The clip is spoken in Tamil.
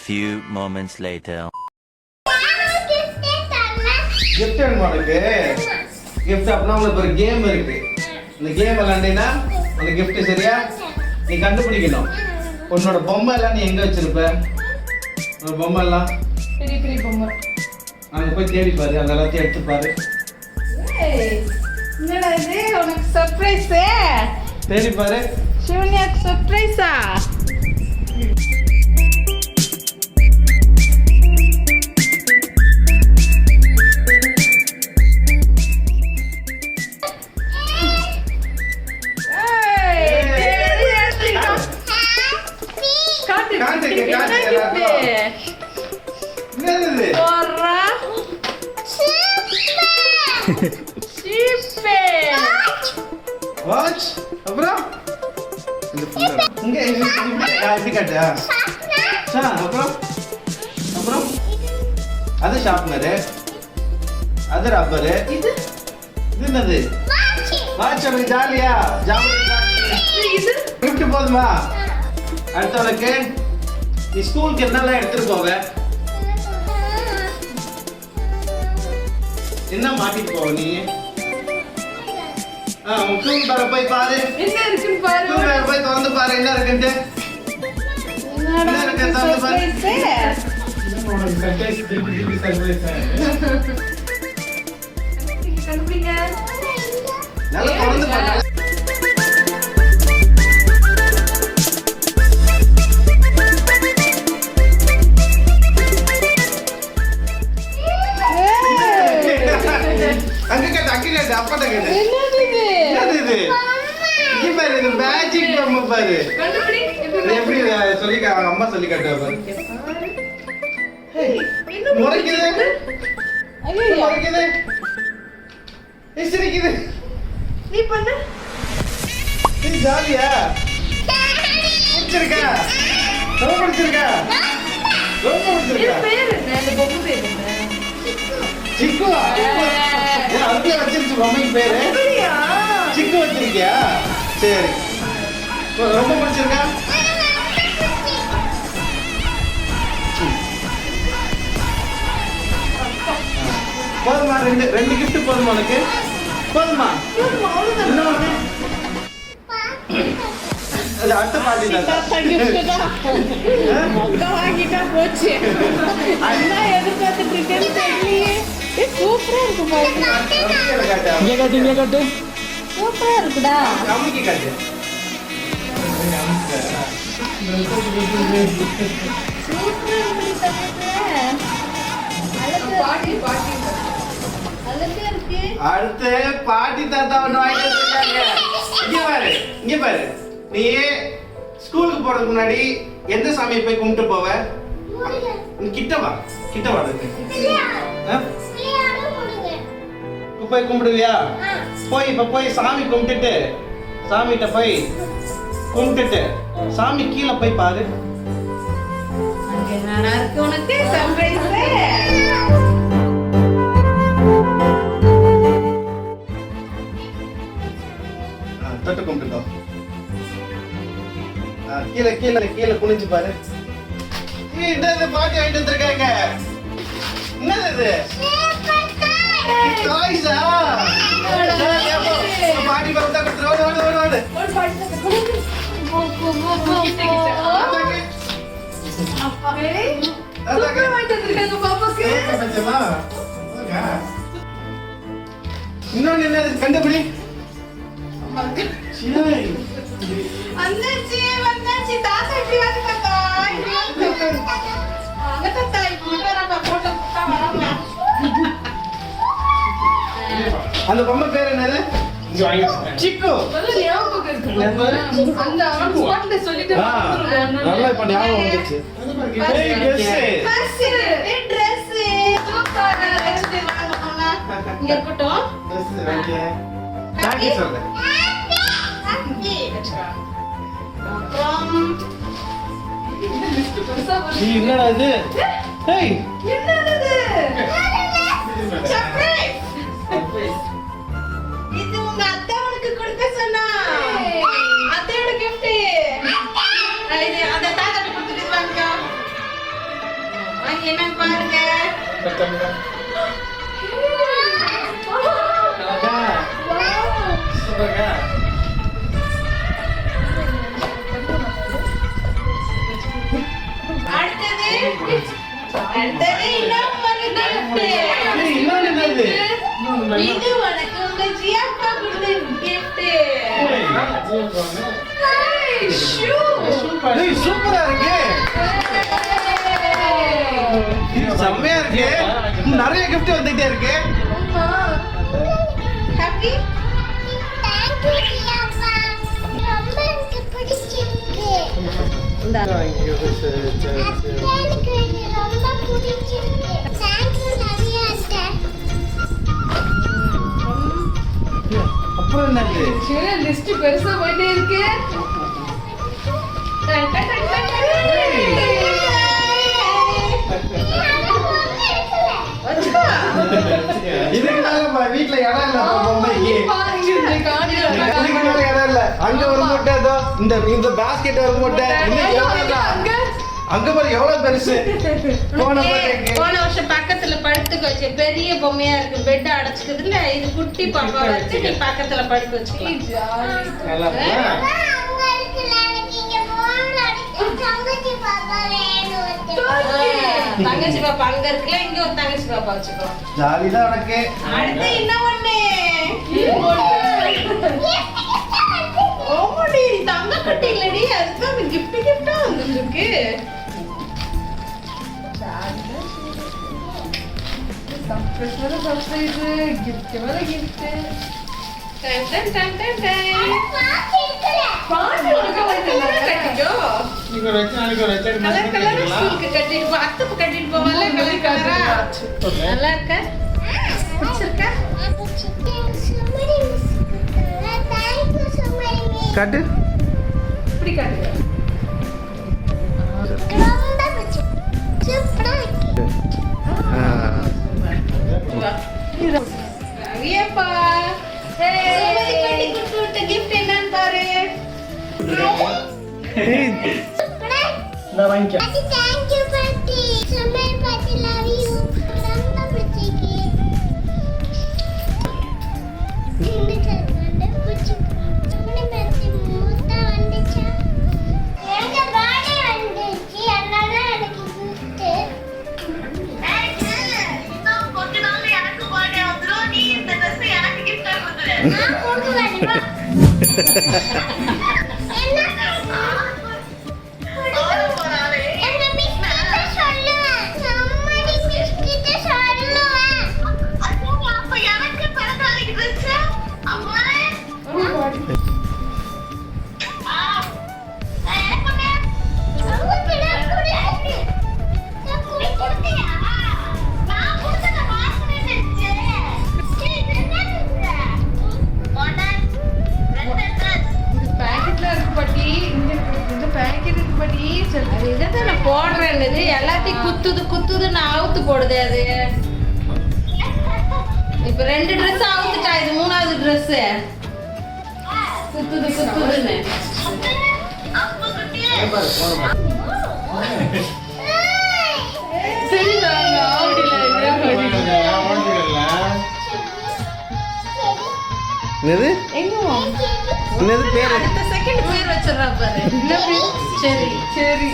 few moments later. gift உனக்கு gift அப்பனா உங்களுக்கு ஒரு கேம் இருக்கு. இந்த கேம் விளையாண்டினா உனக்கு gift சரியா? நீ கண்டுபிடிக்கணும். உன்னோட பொம்மை எல்லாம் நீ எங்க வச்சிருப்ப? உன்னோட பொம்மை எல்லாம் பெரிய பெரிய பொம்மை. அங்க போய் தேடி பாரு, அந்த எல்லாத்தையும் எடுத்து பாரு. ஏய், என்னடா இது? உனக்கு சர்ப்ரைஸ். தேடி பாரு. சிவன்யாக்கு சர்ப்ரைஸா? வாட்ச் அப்புறம் இந்த ஃபுல்லா இங்க இப்படி காட்டா அப்புறம் அப்புறம் அது ஷார்ப்னர், அது ரப்பர், இது என்னது? வாட்ச். அது ஜாலியா இது கிஃப்ட் போதுமா? அடுத்து உனக்கு நீ ஸ்கூலுக்கு என்னெல்லாம் எடுத்துட்டு போவ? என்ன மாட்டிட்டு போவ நீ? உன் ஸ்கூல் பேர போய் பாரு. என்ன இருக்குன்னு பாரு. ஸ்கூல் பேர போய் திறந்து பாரு, என்ன இருக்குன்னு. என்ன இருக்கு திறந்து பாரு. உனக்கு சர்ப்ரைஸ் திருப்பி சர்ப்ரைஸ். கண்டுபிடிங்க. நல்லா திறந்து பாரு. அப்பட்ட கேட்டு என்னது இது? இங்க பாரு, இது மேஜிக் பொம்மை பாரு. கண்டுபிடி. எப்படி சொல்லி அவங்க அம்மா சொல்லி காட்டுவா பாரு. முறைக்குது, முறைக்குது, சிரிக்குது. நீ பண்ணு. இது ஜாலியா பிடிச்சிருக்கா? ரொம்ப பிடிச்சிருக்கா? ரொம்ப பிடிச்சிருக்கா? பேர் என்ன? இந்த பொம்மை பேர் என்ன? சிக்குவா? அதுக்குள்ள வச்சிருச்சு பொம்மைக்கு பேரு சிக்கு வச்சிருக்கியா? சரி, ரொம்ப பிடிச்சிருக்கா? போதுமா? ரெண்டு கிஃப்ட் போதுமா உனக்கு? போதுமா? இன்னொன்னு அது அடுத்த பாட்டி வாங்கிட்டா போச்சு. அண்ணா எதிர்பார்த்துட்டு இருக்கேன்னு தெரியலையே. சூப்பரா இருக்கு பாருங்க. இங்க காட்டு. சூப்பரா இருக்குடா. அம்மிக்கு காட்டு. சூப்பரா இருக்கு. அடுத்து பாட்டி தாத்தா ஒண்ணு வாங்கிட்டு வந்திருக்காங்க. இங்க பாரு, இங்க பாரு. நீ ஸ்கூலுக்கு போறதுக்கு முன்னாடி எந்த சாமியை போய் கும்பிட்டு போவ? நீ கிட்ட வா, கிட்ட வா. போய் கும்பிடுவியா? போய் இப்ப போய் சாமி கும்பிட்டுட்டு சாமிகிட்ட போய் கும்பிட்டுட்டு சாமி கீழே போய் பாரு. என்னடா இருக்கு உனக்கு சர்ப்ரைஸ்? தொட்டு கும்பிட்டுக்கோ. கீழே கீழே கீழே குனிஞ்சு பாரு. என்னது பாட்டி வாங்கிட்டு வந்திருக்காங்க? என்னது இது? டாய்ஸா? பாட்டி பரத்தா கொடுத்து ஓடு ஓடு ஓடு ஓடு. இன்னொன்னு என்னது கண்டுபிடி. வந்தாச்சு வந்தாச்சு. தாத்தா இப்படி வந்து பார்த்தா அந்த பொம்மை பேர் என்னது? சிக்கு. நல்லா இப்ப ஞாபகம் வந்துச்சு. என்னடா இது? இது உங்க அத்தை உனக்கு கொடுக்க சொன்னா. அத்தையோட gift. இது அந்த தாத்தாட்ட கொடுத்துட்டு வாங்க. உனக்கு என்ன பாருங்க. அடுத்தது இன்னும் ஒரு gift. இன்னொன்னு என்னது? இது உனக்கு உங்க ஜியாப்பா கொடுத்த gift. ஏய், சூப்பரா இருக்கு. செம்மையா இருக்கு. நிறைய gift வந்துட்டே இருக்கு. Happy? இந்தா. அப்புறம் என்னது? லிஸ்ட் பெருசா போயிட்டே இருக்கு. வச்சுக்கோ. இதுக்கு மேல வீட்ல இடம் இல்ல பொம்மைக்கு. இதுக்கு மேல இடம் இல்ல. அங்க ஒரு மூட்டை இதோ, இந்த பாஸ்கெட் ஒரு மூட்டை. இன்னும் எவ்வளவுதான்? அங்க பாரு எவ்வளவு பெருசு. போன வருஷம் பக்கத்துல படுத்துக்க வச்சு பெரிய பொம்மையா இருக்கு. பெட் அடைச்சுக்குது இல்ல, இது குட்டி பாப்பா வச்சு நீ பக்கத்துல படுக்க வச்சுக்கலாம். நல்லா இருக்கா? தங்கச்சி பாப்பா அங்க இருக்குல்ல, இங்க ஒரு தங்கச்சி பாப்பா வச்சுக்கோ. ஜாலிதான் உனக்கு. அடுத்து என்ன ஒண்ணு? ஓடி தங்க கட்டி இல்லடி, அதுதான் கிஃப்டா வந்துருக்கு. நல்லா இருக்கா? பிடிச்சிருக்கா? காட்டு. இப்படி காட்டு. ரவியப்பா, சுமதி கட்டி கொடுத்து விட்ட gift என்னன்னு பாரு. நான் வாங்கிக்க. போடுறேன்னு எல்லாத்தையும் குத்துது நான் அவுத்து போடுது. அது இப்ப 2 ட்ரெஸ் அவுத்துட்டா, இது 3வது ட்ரெஸ். குத்துதுன்னு என்னது? என்னது பேரு? அடுத்த செகண்ட் பேர் வச்சிடறா பாரு. சரி